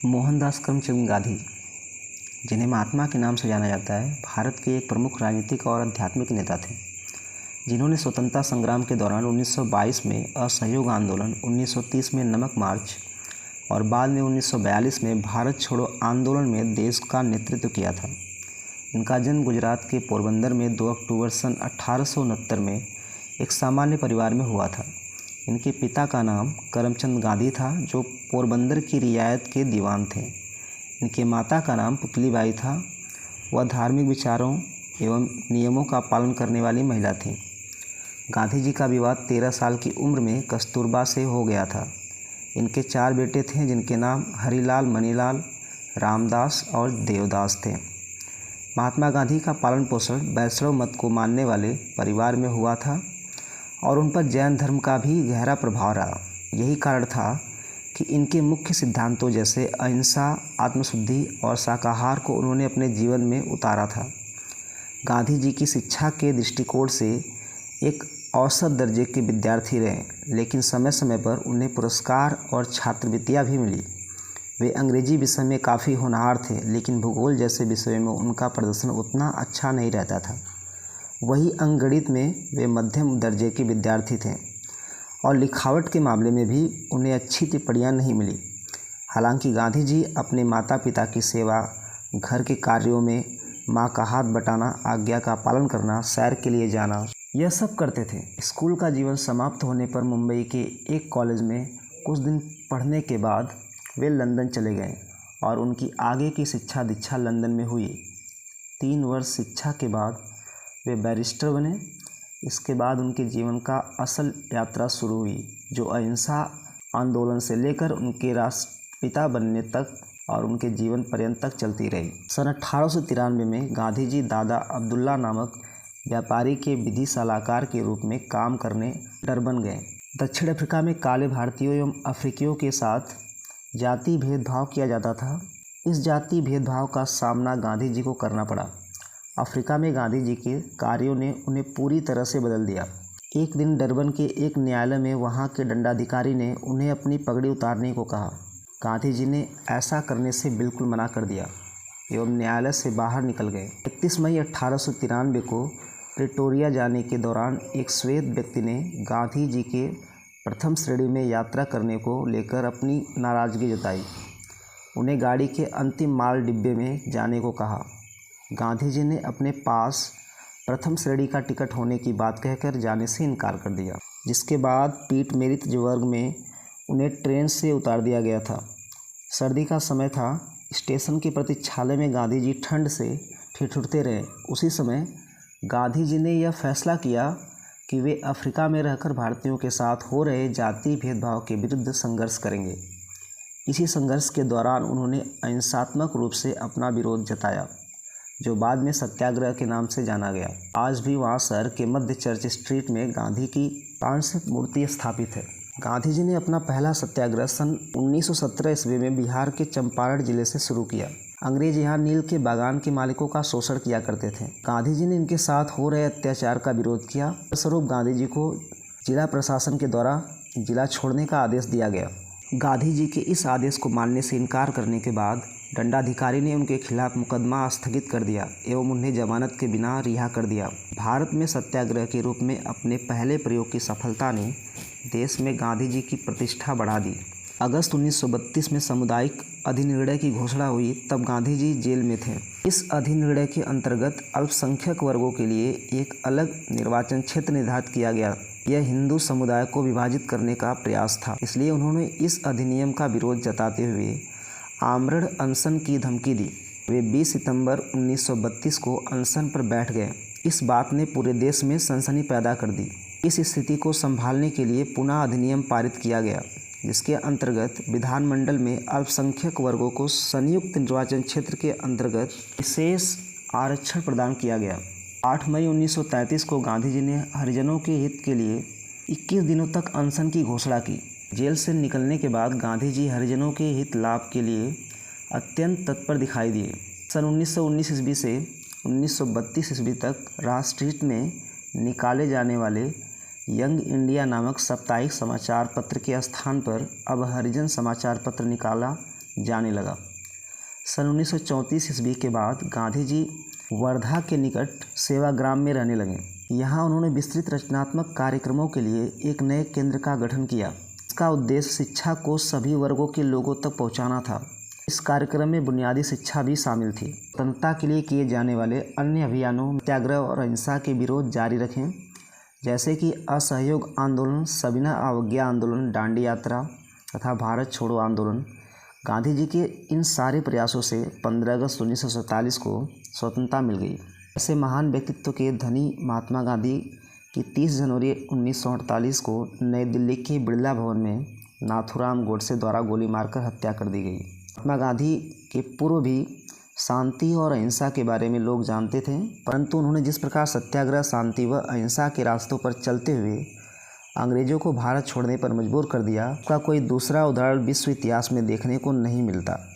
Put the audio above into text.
मोहनदास करमचंद गांधी, जिन्हें महात्मा के नाम से जाना जाता है, भारत के एक प्रमुख राजनीतिक और आध्यात्मिक नेता थे, जिन्होंने स्वतंत्रता संग्राम के दौरान 1922 में असहयोग आंदोलन, 1930 में नमक मार्च और बाद में 1942 में भारत छोड़ो आंदोलन में देश का नेतृत्व किया था। इनका जन्म गुजरात के पोरबंदर में 2 अक्टूबर सन 1869 में एक सामान्य परिवार में हुआ था। इनके पिता का नाम करमचंद गांधी था, जो पोरबंदर की रियायत के दीवान थे। इनके माता का नाम पुतलीबाई था। वह धार्मिक विचारों एवं नियमों का पालन करने वाली महिला थीं। गांधी जी का विवाह 13 साल की उम्र में कस्तूरबा से हो गया था। इनके 4 बेटे थे, जिनके नाम हरिलाल, मणिलाल, रामदास और देवदास थे। महात्मा गांधी का पालन पोषण वैष्णव मत को मानने वाले परिवार में हुआ था और उन पर जैन धर्म का भी गहरा प्रभाव रहा। यही कारण था कि इनके मुख्य सिद्धांतों जैसे अहिंसा, आत्मशुद्धि और शाकाहार को उन्होंने अपने जीवन में उतारा था। गांधी जी की शिक्षा के दृष्टिकोण से एक औसत दर्जे के विद्यार्थी रहे, लेकिन समय समय पर उन्हें पुरस्कार और छात्रवृत्तियाँ भी मिली। वे अंग्रेजी विषय में काफ़ी होनहार थे, लेकिन भूगोल जैसे विषयों में उनका प्रदर्शन उतना अच्छा नहीं रहता था। वही अंकगणित में वे मध्यम दर्जे के विद्यार्थी थे और लिखावट के मामले में भी उन्हें अच्छी टिप्पणियाँ नहीं मिली। हालांकि गांधी जी अपने माता पिता की सेवा, घर के कार्यों में माँ का हाथ बटाना, आज्ञा का पालन करना, सैर के लिए जाना, यह सब करते थे। स्कूल का जीवन समाप्त होने पर मुंबई के एक कॉलेज में कुछ दिन पढ़ने के बाद वे लंदन चले गए और उनकी आगे की शिक्षा दीक्षा लंदन में हुई। 3 वर्ष शिक्षा के बाद वे बैरिस्टर बने। इसके बाद उनके जीवन का असल यात्रा शुरू हुई, जो अहिंसा आंदोलन से लेकर उनके राष्ट्रपिता बनने तक और उनके जीवन पर्यंत तक चलती रही। सन 1893 में गांधी जी दादा अब्दुल्ला नामक व्यापारी के विधि सलाहकार के रूप में काम करने डरबन गए। दक्षिण अफ्रीका में काले भारतीयों एवं अफ्रीकियों के साथ जाति भेदभाव किया जाता था। इस जाति भेदभाव का सामना गांधी जी को करना पड़ा। अफ्रीका में गांधी जी के कार्यों ने उन्हें पूरी तरह से बदल दिया। एक दिन डरबन के एक न्यायालय में वहां के दंडाधिकारी ने उन्हें अपनी पगड़ी उतारने को कहा। गांधी जी ने ऐसा करने से बिल्कुल मना कर दिया एवं न्यायालय से बाहर निकल गए। 31 मई 1893 को प्रिटोरिया जाने के दौरान एक श्वेत व्यक्ति ने गांधी जी के प्रथम श्रेणी में यात्रा करने को लेकर अपनी नाराज़गी जताई। उन्हें गाड़ी के अंतिम माल डिब्बे में जाने को कहा। गांधी जी ने अपने पास प्रथम श्रेणी का टिकट होने की बात कहकर जाने से इनकार कर दिया, जिसके बाद पीट मेरित वर्ग में उन्हें ट्रेन से उतार दिया गया था। सर्दी का समय था। स्टेशन की प्रतीक्षालय में गांधी जी ठंड से ठिठुरते रहे। उसी समय गांधी जी ने यह फैसला किया कि वे अफ्रीका में रहकर भारतीयों के साथ हो रहे जाति भेदभाव के विरुद्ध संघर्ष करेंगे। इसी संघर्ष के दौरान उन्होंने अहिंसात्मक रूप से अपना विरोध जताया, जो बाद में सत्याग्रह के नाम से जाना गया। आज भी वहाँ शहर के मध्य चर्च स्ट्रीट में गांधी की कांस्य मूर्ति स्थापित है। गांधी जी ने अपना पहला सत्याग्रह सन 1917 ईस्वी में बिहार के चंपारण जिले से शुरू किया। अंग्रेज यहाँ नील के बागान के मालिकों का शोषण किया करते थे। गांधी जी ने इनके साथ हो रहे अत्याचार का विरोध किया। फलस्वरूप गांधी जी को जिला प्रशासन के द्वारा जिला छोड़ने का आदेश दिया गया। गांधी जी के इस आदेश को मानने से इनकार करने के बाद दंडाधिकारी ने उनके खिलाफ मुकदमा स्थगित कर दिया एवं उन्हें जमानत के बिना रिहा कर दिया। भारत में सत्याग्रह के रूप में अपने पहले प्रयोग की सफलता ने देश में गांधी जी की प्रतिष्ठा बढ़ा दी। अगस्त 1932 में सामुदायिक अधिनिर्णय की घोषणा हुई, तब गांधी जी जेल में थे। इस अधिनिर्णय के अंतर्गत अल्पसंख्यक वर्गों के लिए एक अलग निर्वाचन क्षेत्र निर्धारित किया गया। यह हिंदू समुदाय को विभाजित करने का प्रयास था, इसलिए उन्होंने इस अधिनियम का विरोध जताते हुए आमरण अनशन की धमकी दी। वे 20 सितंबर 1932 को अनशन पर बैठ गए। इस बात ने पूरे देश में सनसनी पैदा कर दी। इस स्थिति को संभालने के लिए पुनः अधिनियम पारित किया गया, जिसके अंतर्गत विधानमंडल में अल्पसंख्यक वर्गों को संयुक्त निर्वाचन क्षेत्र के अंतर्गत विशेष आरक्षण प्रदान किया गया। 8 मई 1933 को गांधी जी ने हरिजनों के हित के लिए 21 दिनों तक अनशन की घोषणा की। जेल से निकलने के बाद गांधी जी हरिजनों के हित लाभ के लिए अत्यंत तत्पर दिखाई दिए। सन 1919 ईस्वी से 1932 ईस्वी तक राष्ट्रहित में निकाले जाने वाले यंग इंडिया नामक साप्ताहिक समाचार पत्र के स्थान पर अब हरिजन समाचार पत्र निकाला जाने लगा। सन 1934 ईस्वी के बाद गांधी जी वर्धा के निकट सेवाग्राम में रहने लगे। यहाँ उन्होंने विस्तृत रचनात्मक कार्यक्रमों के लिए एक नए केंद्र का गठन किया। इसका उद्देश्य शिक्षा को सभी वर्गों के लोगों तक पहुँचाना था। इस कार्यक्रम में बुनियादी शिक्षा भी शामिल थी। स्वतंत्रता के लिए किए जाने वाले अन्य अभियानों, सत्याग्रह और अहिंसा के विरोध जारी रखें, जैसे कि असहयोग आंदोलन, सविनय अवज्ञा आंदोलन, दांडी यात्रा तथा भारत छोड़ो आंदोलन। गांधी जी के इन सारे प्रयासों से 15 अगस्त 1947 को स्वतंत्रता मिल गई। ऐसे महान व्यक्तित्व के धनी महात्मा गांधी की 30 जनवरी 1948 को नई दिल्ली के बिड़ला भवन में नाथूराम गोडसे द्वारा गोली मारकर हत्या कर दी गई। महात्मा गांधी के पूर्व भी शांति और अहिंसा के बारे में लोग जानते थे, परंतु उन्होंने जिस प्रकार सत्याग्रह, शांति व अहिंसा के रास्तों पर चलते हुए अंग्रेजों को भारत छोड़ने पर मजबूर कर दिया, उसका कोई दूसरा उदाहरण विश्व इतिहास में देखने को नहीं मिलता।